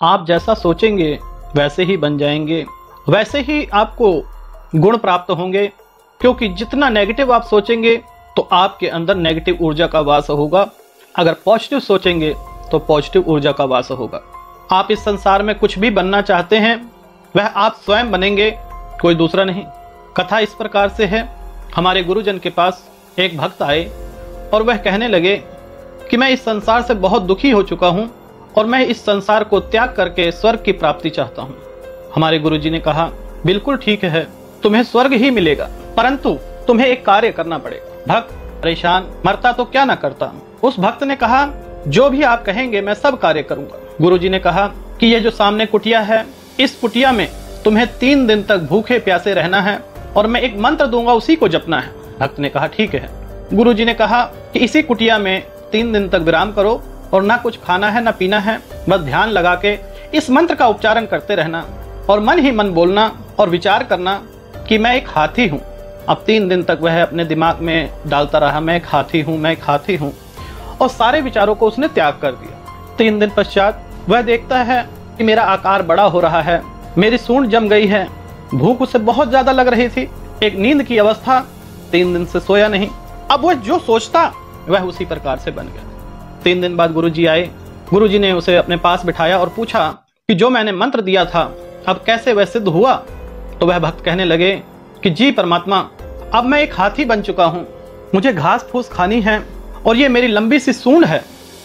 आप जैसा सोचेंगे वैसे ही बन जाएंगे, वैसे ही आपको गुण प्राप्त होंगे। क्योंकि जितना नेगेटिव आप सोचेंगे तो आपके अंदर नेगेटिव ऊर्जा का वास होगा, अगर पॉजिटिव सोचेंगे तो पॉजिटिव ऊर्जा का वास होगा। आप इस संसार में कुछ भी बनना चाहते हैं वह आप स्वयं बनेंगे, कोई दूसरा नहीं। कथा इस प्रकार से है, हमारे गुरुजन के पास एक भक्त आए और वह कहने लगे कि मैं इस संसार से बहुत दुखी हो चुका हूँ और मैं इस संसार को त्याग करके स्वर्ग की प्राप्ति चाहता हूँ। हमारे गुरुजी ने कहा बिल्कुल ठीक है, तुम्हें स्वर्ग ही मिलेगा, परंतु तुम्हें एक कार्य करना पड़ेगा। भक्त परेशान, मरता तो क्या ना करता। उस भक्त ने कहा जो भी आप कहेंगे मैं सब कार्य करूंगा। गुरुजी ने कहा कि ये जो सामने कुटिया है, इस कुटिया में तुम्हें 3 दिन तक भूखे प्यासे रहना है और मैं एक मंत्र दूंगा, उसी को जपना है। भक्त ने कहा ठीक है। गुरुजी ने कहा कि इसी कुटिया में 3 दिन तक विराम करो और ना कुछ खाना है ना पीना है, बस ध्यान लगा के इस मंत्र का उच्चारण करते रहना और मन ही मन बोलना और विचार करना कि मैं एक हाथी हूँ। अब 3 दिन तक वह अपने दिमाग में डालता रहा, मैं एक हाथी हूँ, मैं एक हाथी हूँ, और सारे विचारों को उसने त्याग कर दिया। 3 दिन पश्चात वह देखता है कि मेरा आकार बड़ा हो रहा है, मेरी सूंड जम गई है, भूख उसे बहुत ज्यादा लग रही थी, एक नींद की अवस्था, 3 दिन से सोया नहीं। अब वह जो सोचता वह उसी प्रकार से बन गया। 3 दिन बाद गुरुजी आए, गुरुजी ने उसे अपने पास बिठाया और पूछा कि जो मैंने मंत्र दिया था अब कैसे वह सिद्ध हुआ। तो वह भक्त कहने लगे कि जी परमात्मा, अब मैं एक हाथी बन चुका हूँ, मुझे घास फूस खानी है और ये मेरी लंबी सी सूंड है।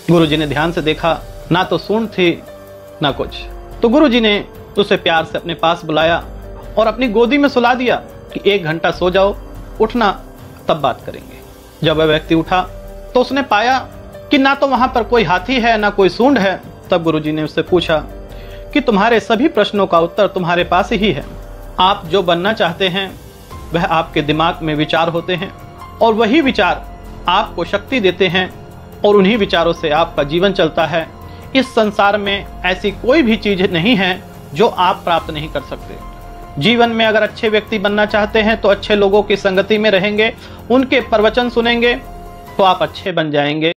गुरुजी ने ध्यान से देखा, ना तो सूंड थी ना कुछ। तो गुरुजी ने उसे प्यार से अपने पास बुलाया और अपनी गोदी में सुला दिया कि 1 घंटा सो जाओ, उठना तब बात करेंगे। जब वह व्यक्ति उठा तो उसने पाया कि ना तो वहां पर कोई हाथी है ना कोई सूंड है। तब गुरुजी ने उससे पूछा कि तुम्हारे सभी प्रश्नों का उत्तर तुम्हारे पास ही है। आप जो बनना चाहते हैं वह आपके दिमाग में विचार होते हैं और वही विचार आपको शक्ति देते हैं और उन्हीं विचारों से आपका जीवन चलता है। इस संसार में ऐसी कोई भी चीज नहीं है जो आप प्राप्त नहीं कर सकते। जीवन में अगर अच्छे व्यक्ति बनना चाहते हैं तो अच्छे लोगों की संगति में रहेंगे, उनके प्रवचन सुनेंगे तो आप अच्छे बन जाएंगे।